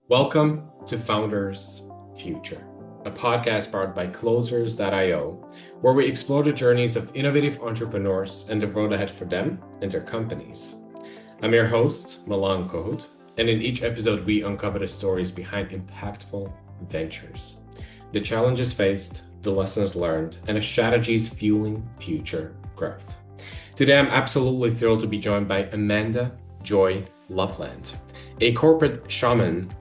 Welcome to Founders Future, a podcast powered by Closers.io, where we explore the journeys of innovative entrepreneurs and the road ahead for them and their companies. I'm your host, Milan Kohut, and in each episode, we uncover the stories behind impactful ventures, the challenges faced, the lessons learned, and the strategies fueling future growth. Today, I'm absolutely thrilled to be joined by Amanda Joy Loveland, a corporate shaman,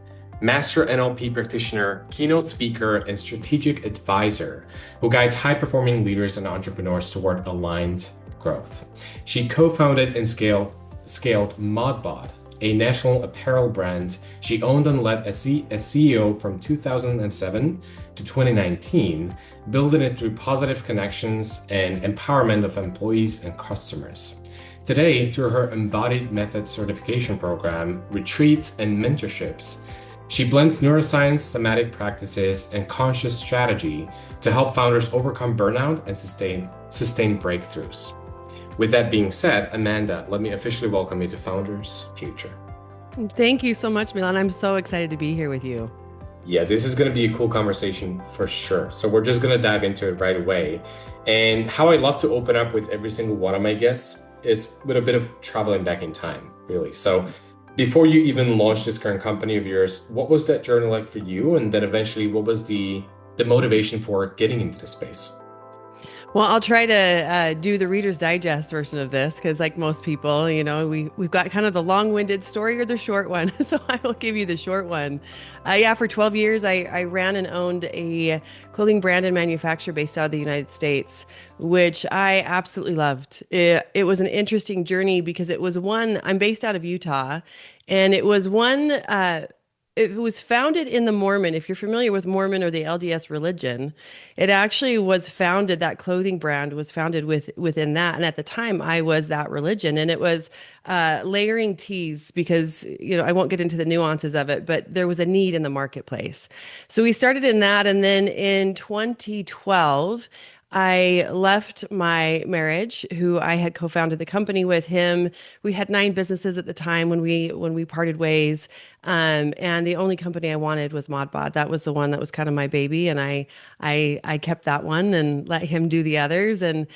master NLP practitioner, keynote speaker, and strategic advisor who guides high-performing leaders and entrepreneurs toward aligned growth. She co-founded and scaled Modbot, a national apparel brand she owned and led as CEO from 2007 to 2019, building it through positive connections and empowerment of employees and customers. Today, through her embodied method certification program, retreats, and mentorships, she blends neuroscience, somatic practices, and conscious strategy to help founders overcome burnout and sustain breakthroughs. With that being said, Amanda, let me officially welcome you to Founders Future. Thank you so much, Milan. I'm so excited to be here with you. Yeah, this is going to be a cool conversation for sure. So we're just going to dive into it right away. And how I love to open up with every single one of my guests is with a bit of traveling back in time, really. So before you even launched this current company of yours, what was that journey like for you? And then eventually, what was the motivation for getting into the space? Well, I'll try to do the Reader's Digest version of this because, like most people, we've got kind of the long-winded story or the short one. So I will give you the short one. Yeah, for 12 years, I ran and owned a clothing brand and manufacturer based out of the United States, which I absolutely loved. It was an interesting journey because I'm based out of Utah, and it was founded in the Mormon. If you're familiar with Mormon or the LDS religion, it actually was founded, that clothing brand was founded within that. And at the time, I was that religion. And it was layering tees because, I won't get into the nuances of it, but there was a need in the marketplace. So we started in that. And then in 2012, I left my marriage, who I had co-founded the company with him. We had 9 businesses at the time when we parted ways. And the only company I wanted was Modbot. That was the one that was kind of my baby, and I kept that one and let him do the others. And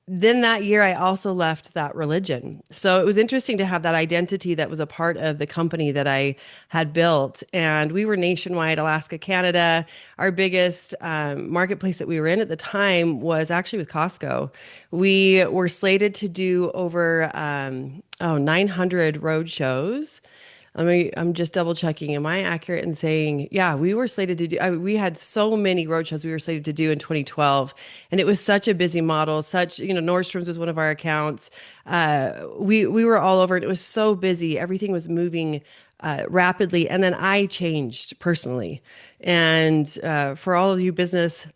then that year, I also left that religion. So it was interesting to have that identity that was a part of the company that I had built. And we were nationwide, Alaska, Canada. Our biggest marketplace that we were in at the time was actually with Costco. We were slated to do over 900 road shows. I'm just double checking. Am I accurate in saying, yeah, we were slated to do, we had so many roadshows we were slated to do in 2012. And it was such a busy model, Nordstrom's was one of our accounts. We were all over it. It was so busy. Everything was moving rapidly. And then I changed personally. And for all of you business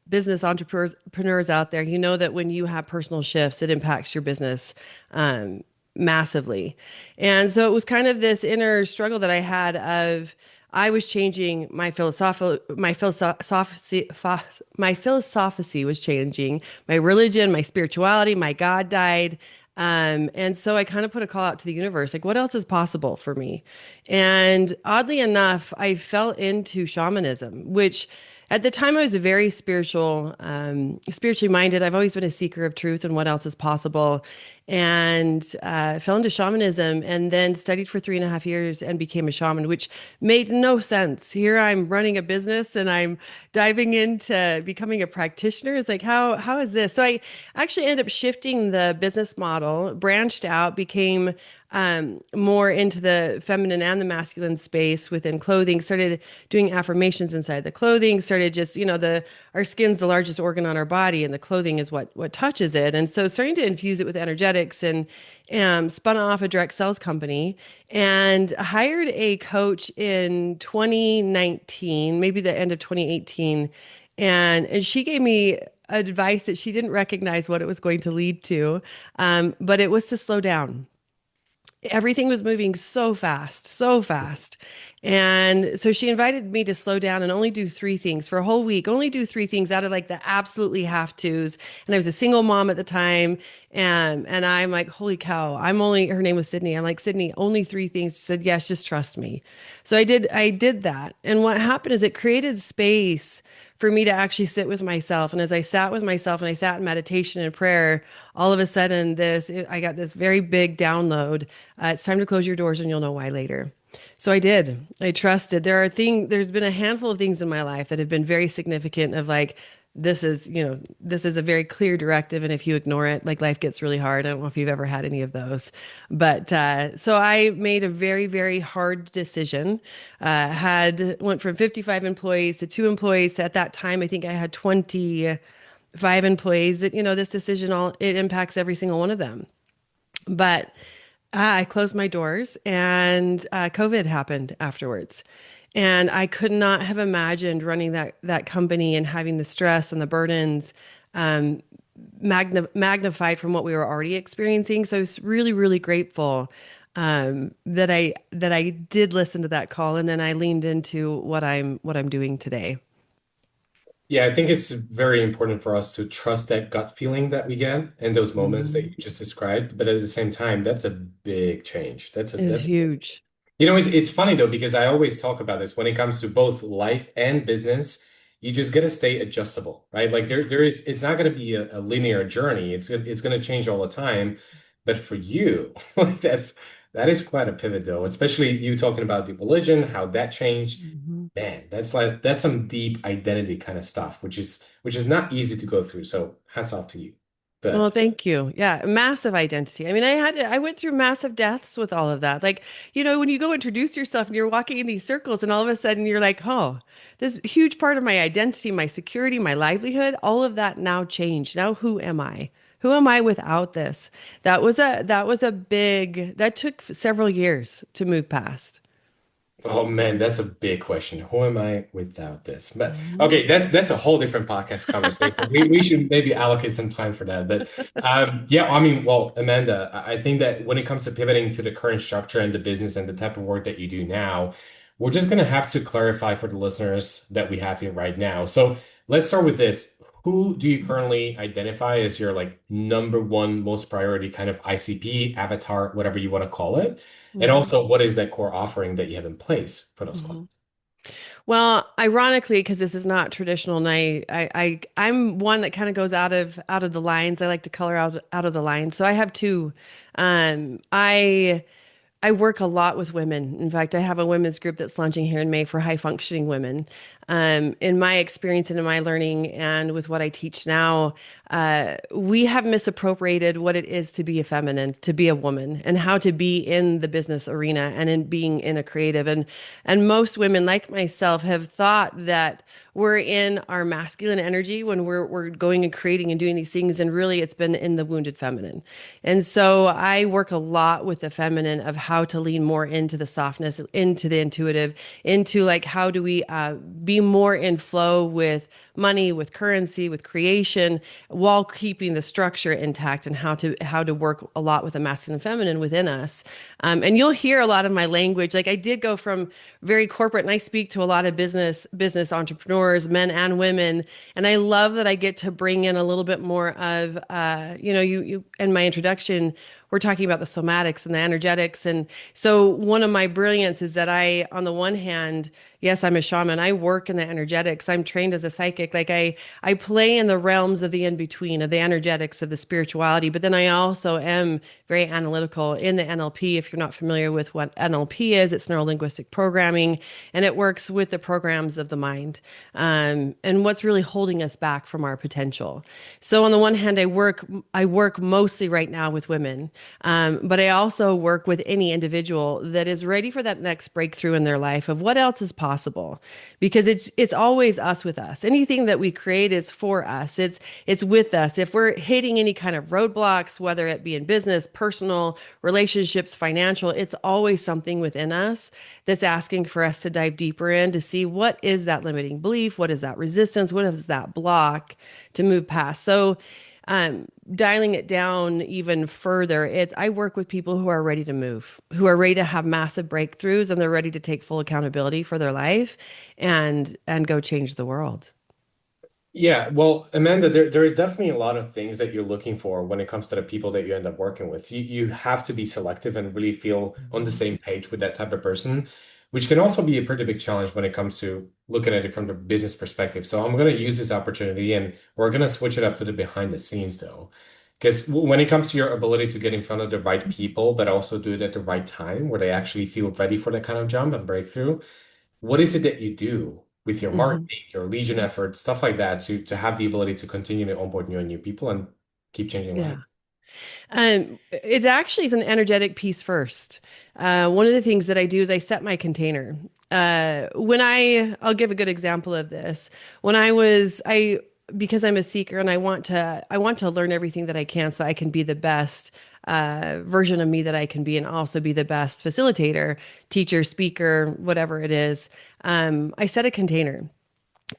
entrepreneurs out there, you know that when you have personal shifts, it impacts your business massively. And so it was kind of this inner struggle that I had of I was changing my philosophy was changing, my religion, my spirituality, my God died. And so I kind of put a call out to the universe, like, what else is possible for me? And oddly enough, I fell into shamanism, which at the time I was very spiritually minded. I've always been a seeker of truth and what else is possible, and fell into shamanism and then studied for 3.5 years and became a shaman, which made no sense. Here I'm running a business and I'm diving into becoming a practitioner. It's like, how is this? So I actually ended up shifting the business model, branched out, became more into the feminine and the masculine space within clothing, started doing affirmations inside the clothing, started just, our skin's the largest organ on our body and the clothing is what touches it. And so starting to infuse it with energetics and spun off a direct sales company and hired a coach in 2019, maybe the end of 2018. And she gave me advice that she didn't recognize what it was going to lead to. But it was to slow down. everything was moving so fast, so fast. And so she invited me to slow down and only do three things for a whole week, only do three things out of like the absolutely have tos. And I was a single mom at the time. And I'm like, holy cow, her name was Sydney. I'm like, Sydney, only three things. She said, yes, just trust me. So I did that. And what happened is it created space for me to actually sit with myself. And as I sat with myself and I sat in meditation and prayer, all of a sudden I got this very big download. It's time to close your doors and you'll know why later. So I did. I trusted. There's been a handful of things in my life that have been very significant of like, this is a very clear directive. And if you ignore it, like life gets really hard. I don't know if you've ever had any of those. But so I made a very, very hard decision. Went from 55 employees to two employees. To, at that time, I think I had 25 employees that, this decision it impacts every single one of them. But I closed my doors and COVID happened afterwards. And I could not have imagined running that company and having the stress and the burdens um, magnified from what we were already experiencing. So I was really, really grateful that I did listen to that call, and then I leaned into what I'm doing today. Yeah, I think it's very important for us to trust that gut feeling that we get in those moments that Mhm. you just described. But at the same time, that's a big change. It's huge. It's funny though, because I always talk about this when it comes to both life and business, you just gotta stay adjustable, right? Like it's not gonna be a linear journey. It's gonna change all the time. But for you, like that is quite a pivot though, especially you talking about the religion, how that changed. Mhm. Man, that's some deep identity kind of stuff, which is not easy to go through. So hats off to you. Well, But thank you. Yeah, massive identity. I mean, I went through massive deaths with all of that. Like, when you go introduce yourself and you're walking in these circles and all of a sudden you're like, oh, this huge part of my identity, my security, my livelihood, all of that now changed. Now who am I? Who am I without this? That took several years to move past. oh man, that's a big question. Who am I without this? But Mhm. okay, that's a whole different podcast conversation. We should maybe allocate some time for that. But yeah, I mean, well, Amanda, I think that when it comes to pivoting to the current structure and the business and the type of work that you do now, we're just gonna have to clarify for the listeners that we have here right now. So let's start with this. Who do you currently identify as your like number one most priority kind of ICP, avatar, whatever you want to call it? And Mhm. also, what is that core offering that you have in place for those Mhm. clients? Well, ironically, because this is not traditional, and I'm one that kind of goes out of the lines. I like to color out of the lines. So I have two. Um, I I work a lot with women. In fact, I have a women's group that's launching here in May for high functioning women. In my experience and in my learning, and with what I teach now, we have misappropriated what it is to be a feminine, to be a woman, and how to be in the business arena and in being in a creative. And most women, like myself, have thought that we're in our masculine energy when we're going and creating and doing these things, and really it's been in the wounded feminine. And so I work a lot with the feminine of how to lean more into the softness, into the intuitive, into like how do we be more in flow with money, with currency, with creation, while keeping the structure intact, and how to work a lot with the masculine and feminine within us. And you'll hear a lot of my language. Like I did go from very corporate, and I speak to a lot of business entrepreneurs, men and women, and I love that I get to bring in a little bit more of you in my introduction, we're talking about the somatics and the energetics. And so one of my brilliance is that on the one hand, yes, I'm a shaman. I work in the energetics. I'm trained as a psychic. Like I play in the realms of the in between, of the energetics, of the spirituality. But then I also am very analytical in the NLP. If you're not familiar with what NLP is, it's neuro linguistic programming, and it works with the programs of the mind, and what's really holding us back from our potential. So on the one hand, I work mostly right now with women, but I also work with any individual that is ready for that next breakthrough in their life of what else is possible, because it's always us with us. Anything that we create is for us. It's with us. If we're hitting any kind of roadblocks, whether it be in business, personal, relationships, financial, it's always something within us that's asking for us to dive deeper in to see what is that limiting belief, what is that resistance, what is that block to move past. So Dialing it down even further, it's I work with people who are ready to move, who are ready to have massive breakthroughs, and they're ready to take full accountability for their life and go change the world. Yeah, well, Amanda, there is definitely a lot of things that you're looking for when it comes to the people that you end up working with. You have to be selective and really feel on the same page with that type of person, which can also be a pretty big challenge when it comes to looking at it from the business perspective. So I'm going to use this opportunity and we're going to switch it up to the behind the scenes though. Because when it comes to your ability to get in front of the right people, but also do it at the right time where they actually feel ready for that kind of jump and breakthrough, what is it that you do with your Mhm. marketing, your legion efforts, stuff like that, to have the ability to continue to onboard new and new people and keep changing Yeah. lives? It actually is an energetic piece first. One of the things that I do is I set my container. I'll give a good example of this. When because I'm a seeker and I want to learn everything that I can so that I can be the best version of me that I can be and also be the best facilitator, teacher, speaker, whatever it is. I set a container.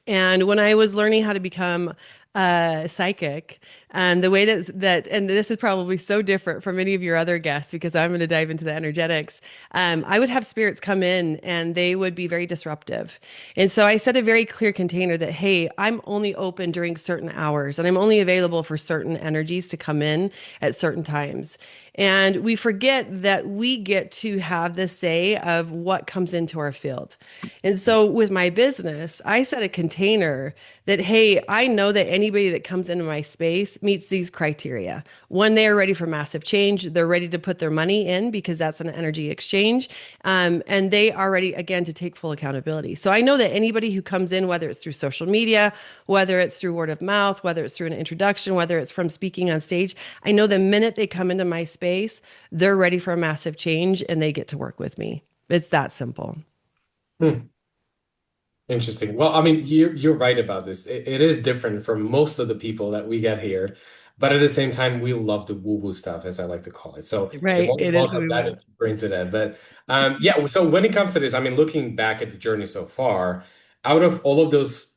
And when I was learning how to become psychic, and the way and this is probably so different from any of your other guests because I'm going to dive into the energetics. I would have spirits come in and they would be very disruptive. And so I set a very clear container that, hey, I'm only open during certain hours and I'm only available for certain energies to come in at certain times. And we forget that we get to have the say of what comes into our field. And so with my business, I set a container that, hey, I know that anybody that comes into my space meets these criteria. One, they are ready for massive change. They're ready to put their money in because that's an energy exchange. And they are ready, again, to take full accountability. So I know that anybody who comes in, whether it's through social media, whether it's through word of mouth, whether it's through an introduction, whether it's from speaking on stage, I know the minute they come into my space, they're ready for a massive change and they get to work with me. It's that simple. Hmm. Interesting. Well, I mean, you're right about this. It is different from most of the people that we get here, but at the same time, we love the woo-woo stuff, as I like to call it. So it Right. won't It is won't have woo that woo. into that. But yeah. So when it comes to this, I mean, looking back at the journey so far, out of all of those,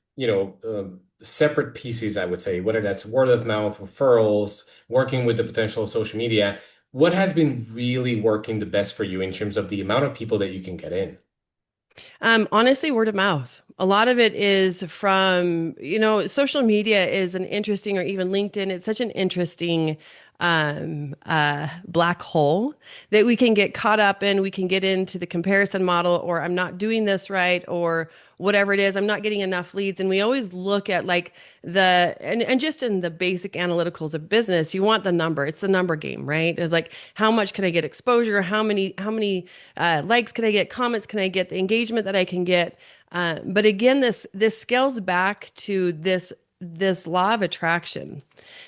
separate pieces, I would say, whether that's word of mouth, referrals, working with the potential social media, what has been really working the best for you in terms of the amount of people that you can get in? Honestly, word of mouth. A lot of it is from, social media is an interesting, or even LinkedIn, it's such an interesting black hole that we can get caught up in. We can get into the comparison model, or I'm not doing this right, or whatever it is, I'm not getting enough leads. And we always look at like and just in the basic analyticals of business, you want the number. It's the number game, right? It's like how much can I get exposure? How many likes can I get? Comments can I get? The engagement that I can get. But again, this scales back to this law of attraction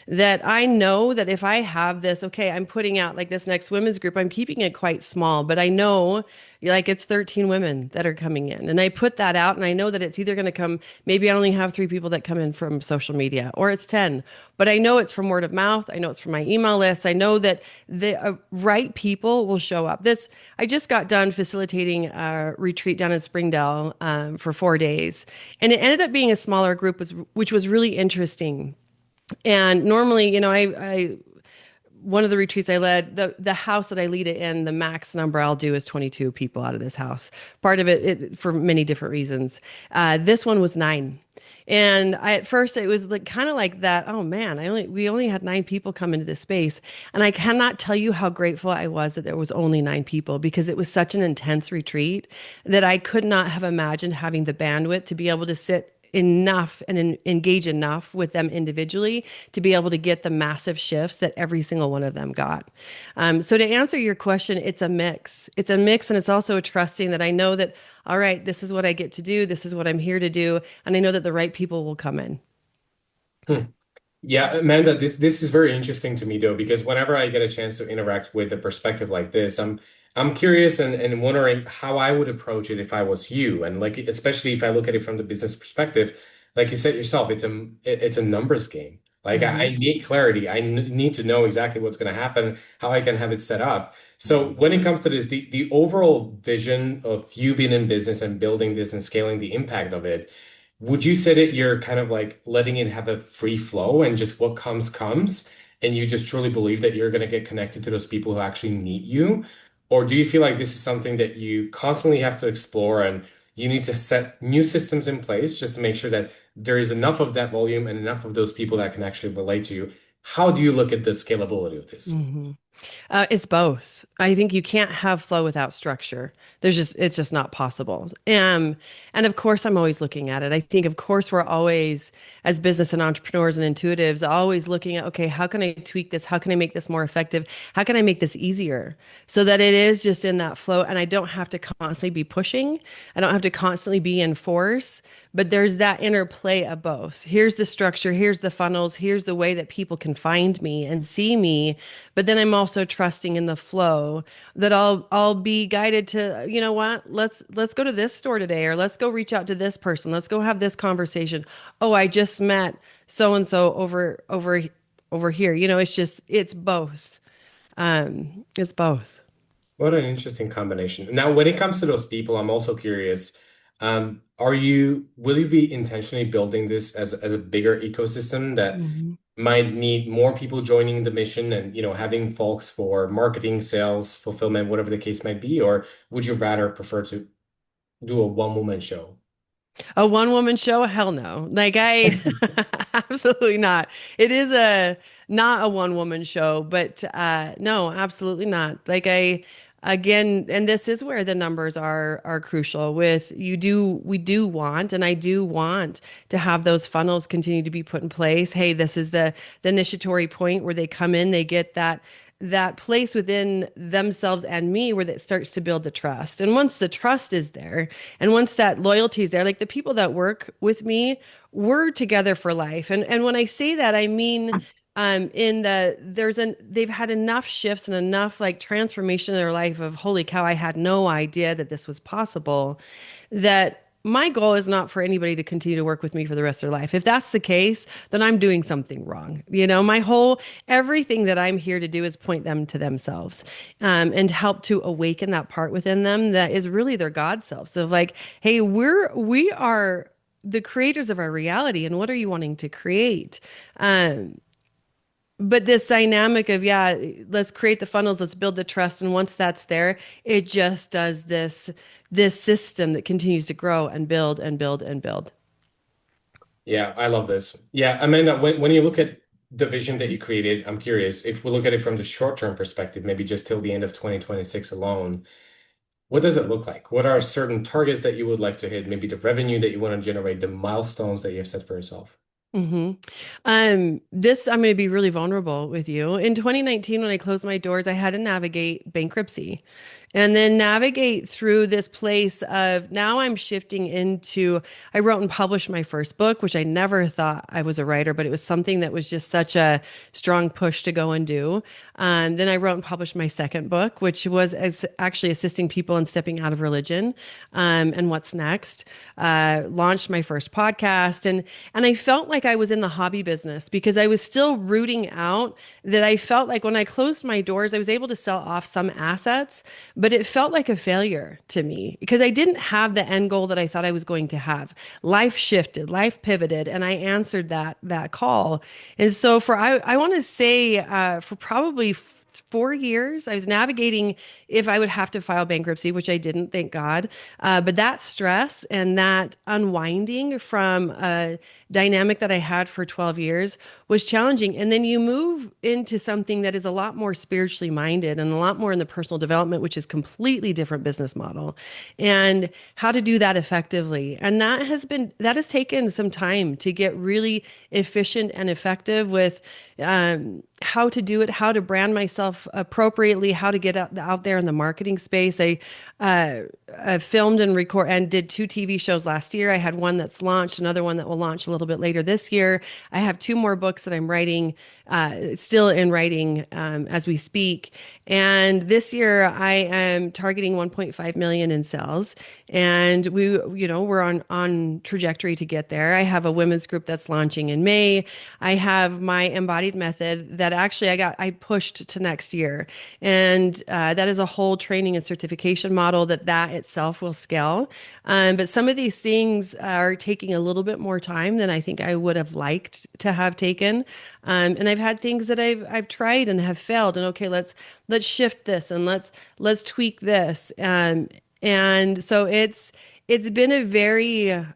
that I know that if I have this, okay, I'm putting out like this next women's group, I'm keeping it quite small, but I know like it's 13 women that are coming in. And I put that out and I know that it's either going to come, maybe I only have three people that come in from social media or it's 10, but I know it's from word of mouth. I know it's from my email list. I know that the right people will show up. I just got done facilitating a retreat down in Springdale for 4 days. And it ended up being a smaller group, which was really interesting. And normally, I one of the retreats I led, the house that I lead it in, the max number I'll do is 22 people out of this house. Part of it for many different reasons. This one was 9. And at first it was like kind of like that. Oh man, we only had 9 people come into this space, and I cannot tell you how grateful I was that there was only 9 people because it was such an intense retreat that I could not have imagined having the bandwidth to be able to sit enough and engage enough with them individually to be able to get the massive shifts that every single one of them got. So to answer your question, it's a mix. It's a mix, and it's also a trusting that I know that, all right, this is what I get to do. This is what I'm here to do. And I know that the right people will come in. Hmm. Yeah, Amanda, this is very interesting to me though, because whenever I get a chance to interact with a perspective like this, I'm curious and wondering how I would approach it if I was you. And like especially if I look at it from the business perspective, like you said yourself, it's a numbers game. Like I Hmm. need clarity. Need to know exactly what's going to happen, how I can have it set up. So when it comes to this, the overall vision of you being in business and building this and scaling the impact of it. Would you say that you're kind of like letting it have a free flow and just what comes comes, and you just truly believe that you're going to get connected to those people who actually need you? Or do you feel like this is something that you constantly have to explore and you need to set new systems in place just to make sure that there is enough of that volume and enough of those people that can actually relate to you? How do you look at the scalability of this? Mhm. It's both. I think you can't have flow without structure. It's just not possible. And of course, I'm always looking at it. I think, of course, we're always, as business and entrepreneurs and intuitives, always looking at, okay, how can I tweak this? How can I make this more effective? How can I make this easier so that it is just in that flow and I don't have to constantly be pushing. I don't have to constantly be in force, but there's that interplay of both. Here's the structure, here's the funnels, here's the way that people can find me and see me, but then I'm also trusting in the flow that I'll be guided to, you know what? Let's go to this store today, or let's go reach out to this person. Let's go have this conversation. Oh, I just met so and so over here. You know, it's both. It's both. What an interesting combination. Now, when it comes to those people, I'm also curious, will you be intentionally building this as a bigger ecosystem that Mhm. might need more people joining the mission and, having folks for marketing, sales, fulfillment, whatever the case might be? Or would you rather prefer to do a one-woman show? A one woman show? Hell no. Like I absolutely not. It is a not a one woman show, but no, absolutely not. Like I again, and this is where the numbers are crucial with we do want, and I do want to have those funnels continue to be put in place. Hey, this is the initiatory point where they come in, they get that place within themselves and me where that starts to build the trust. And once the trust is there, and once that loyalty is there, like the people that work with me, we're together for life. And when I say that, I mean in the they've had enough shifts and enough like transformation in their life of holy cow, I had no idea that this was possible, that my goal is not for anybody to continue to work with me for the rest of their life. If that's the case, then I'm doing something wrong. You know, everything that I'm here to do is point them to themselves, and help to awaken that part within them that is really their God self. So like, hey, we are the creators of our reality, and what are you wanting to create? Um, but this dynamic of, yeah, let's create the funnels, let's build the trust, and once that's there, it just does this system that continues to grow and build and build and build. Yeah, I love this. Yeah, Amanda, when you look at the vision that you created, I'm curious if we look at it from the short-term perspective, maybe just till the end of 2026 alone, what does it look like? What are certain targets that you would like to hit? Maybe the revenue that you want to generate, the milestones that you have set for yourself. hmm This, I'm going to be really vulnerable with you. In 2019, when I closed my doors, I had to navigate bankruptcy and then navigate through this place of now I'm shifting into, I wrote and published my first book, which I never thought I was a writer, but it was something that was just such a strong push to go and do. Then I wrote and published my second book, which was actually assisting people in stepping out of religion, and what's next. Launched my first podcast, and I felt like I was in the hobby business because I was still rooting out that I felt like when I closed my doors, I was able to sell off some assets, but it felt like a failure to me because I didn't have the end goal that I thought I was going to have. Life shifted, life pivoted, and I answered that call. And so I want to say for probably 4 years, I was navigating if I would have to file bankruptcy, which I didn't, thank God. But that stress and that unwinding from a dynamic that I had for 12 years was challenging. And then you move into something that is a lot more spiritually minded and a lot more in the personal development, which is completely different business model, and how to do that effectively. And that has taken some time to get really efficient and effective with how to do it, how to brand myself appropriately, how to get out there in the marketing space. I filmed and record and did 2 TV shows last year. I had one that's launched, another one that will launch a little bit later this year. I have 2 more books that I'm writing, still in writing as we speak. And this year I am targeting 1.5 million in sales. And we're on trajectory to get there. I have a women's group that's launching in May. I have my embodied method that actually I pushed to next year, and that is a whole training and certification model that itself will scale. But some of these things are taking a little bit more time than I think I would have liked to have taken. And I've had things that I've tried and have failed. And okay, let's shift this and let's tweak this. And so it's been a very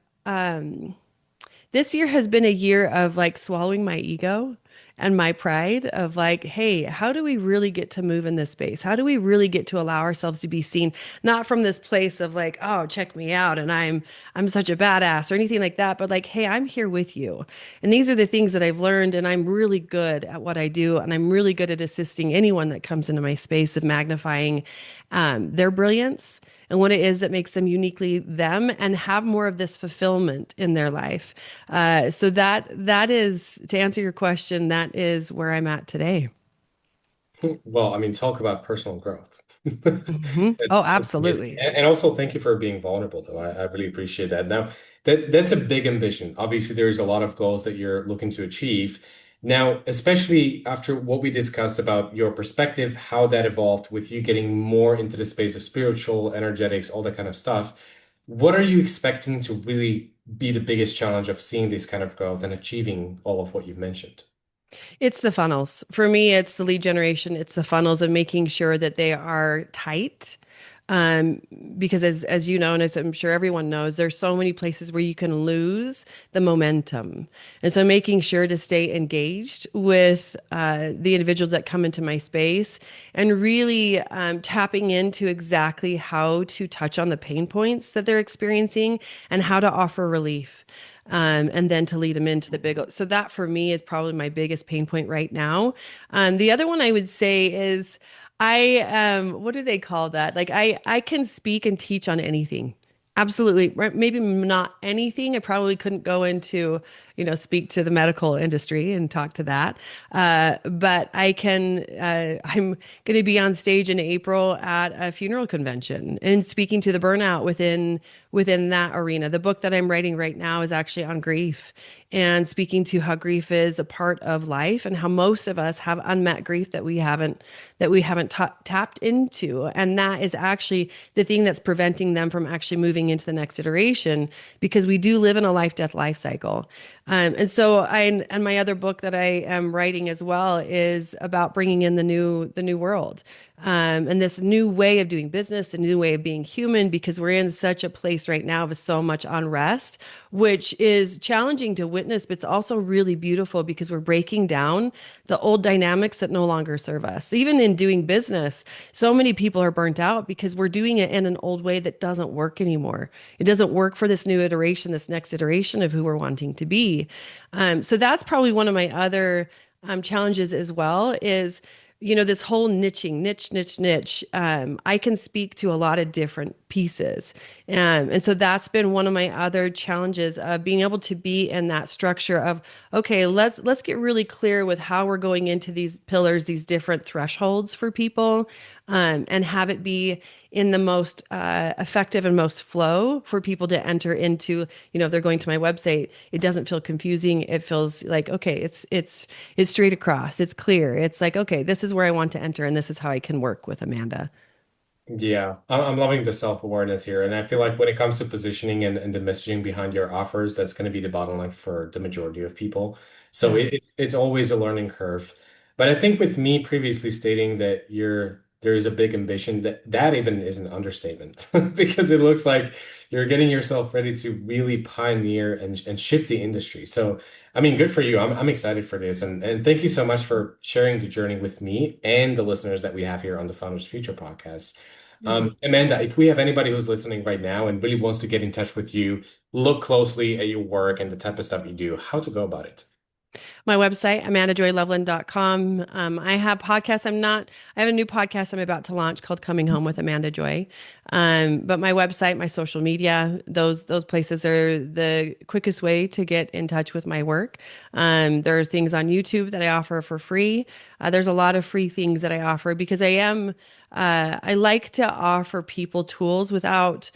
this year has been a year of like swallowing my ego and my pride of like, hey, how do we really get to move in this space? How do we really get to allow ourselves to be seen, not from this place of like, oh, check me out and I'm such a badass or anything like that, but like, hey, I'm here with you. And these are the things that I've learned, and I'm really good at what I do, and I'm really good at assisting anyone that comes into my space of magnifying their brilliance and what it is that makes them uniquely them and have more of this fulfillment in their life. So that is, to answer your question, that is where I'm at today. Well, I mean, talk about personal growth. Oh, It's amazing. absolutely. And also thank you for being vulnerable though. I really appreciate that. Now, that's a big ambition. Obviously, there's a lot of goals that you're looking to achieve. Now, especially after what we discussed about your perspective, how that evolved with you getting more into the space of spiritual, energetics, all that kind of stuff. What are you expecting to really be the biggest challenge of seeing this kind of growth and achieving all of what you've mentioned? It's the funnels. For me, it's the lead generation, it's the funnels and making sure that they are tight. Um, because as you know, and as I'm sure everyone knows, there's so many places where you can lose the momentum. And so making sure to stay engaged with the individuals that come into my space and really tapping into exactly how to touch on the pain points that they're experiencing and how to offer relief. And then to lead them into the big. So that for me is probably my biggest pain point right now. The other one I would say is what do they call that? Like I can speak and teach on anything. Absolutely. Right. Maybe not anything. I probably couldn't go into, speak to the medical industry and talk to that. But I can, I'm going to be on stage in April at a funeral convention and speaking to the burnout within that arena. The book that I'm writing right now is actually on grief and speaking to how grief is a part of life and how most of us have unmet grief that we haven't tapped into, and that is actually the thing that's preventing them from actually moving into the next iteration because we do live in a life cycle. And so and my other book that I am writing as well is about bringing in the new world, and this new way of doing business, the new way of being human, because we're in such a place right now of so much unrest, which is challenging to witness, but it's also really beautiful because we're breaking down the old dynamics that no longer serve us. Even in doing business, so many people are burnt out because we're doing it in an old way that doesn't work anymore. It doesn't work for this new iteration, this next iteration of who we're wanting to be. So that's probably one of my other challenges as well is this whole niche. I can speak to a lot of different pieces. And so that's been one of my other challenges of being able to be in that structure of, okay, let's get really clear with how we're going into these pillars, these different thresholds for people, and have it be in the most effective and most flow for people to enter into. If they're going to my website, it doesn't feel confusing. It feels like, okay, it's straight across. It's clear. It's like, okay, this is where I want to enter, and this is how I can work with Amanda. Yeah, I'm loving the self-awareness here. And I feel like when it comes to positioning and the messaging behind your offers, that's going to be the bottleneck for the majority of people. So Yeah. it's always a learning curve. But I think with me previously stating that there is a big ambition, that even is an understatement because it looks like you're getting yourself ready to really pioneer and shift the industry. So, I mean, good for you. I'm excited for this. And thank you so much for sharing the journey with me and the listeners that we have here on the Founders Future podcast. Yeah. Amanda, if we have anybody who's listening right now and really wants to get in touch with you, look closely at your work and the type of stuff you do, how to go about it? My website, amandajoyloveland.com. I have podcasts. I have a new podcast I'm about to launch called Coming Home with Amanda Joy. But my website, my social media, those places are the quickest way to get in touch with my work. There are things on YouTube that I offer for free. There's a lot of free things that I offer because I like to offer people tools without,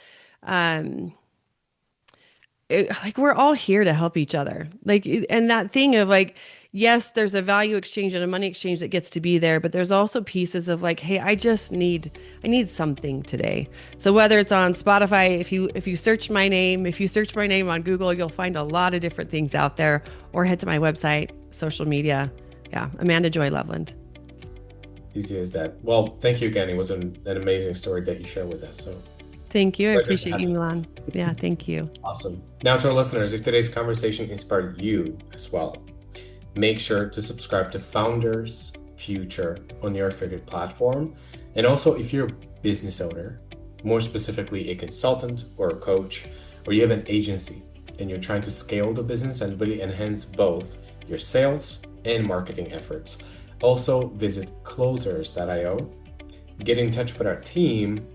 like we're all here to help each other. Like, and that thing of like, yes, there's a value exchange and a money exchange that gets to be there, but there's also pieces of like, hey, I need something today. So whether it's on Spotify, if you search my name, if you search my name on Google, you'll find a lot of different things out there, or head to my website, social media. Yeah, Amanda Joy Loveland. Easy as that. Well, thank you again. It was an amazing story that you shared with us. So Thank you. I pleasure to appreciate have you, you. Milan. Yeah, thank you. Awesome. Now to our listeners, if today's conversation inspired you as well, make sure to subscribe to Founders Future on your favorite platform. And also, if you're a business owner, more specifically a consultant or a coach, or you have an agency and you're trying to scale the business and really enhance both your sales and marketing efforts, also visit closers.io, get in touch with our team,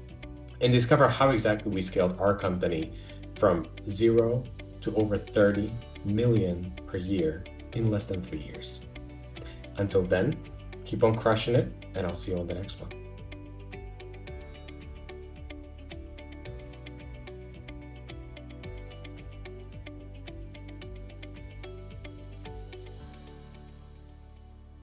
and discover how exactly we scaled our company from 0 to over 30 million per year in less than 3 years. Until then, keep on crushing it, and I'll see you on the next one.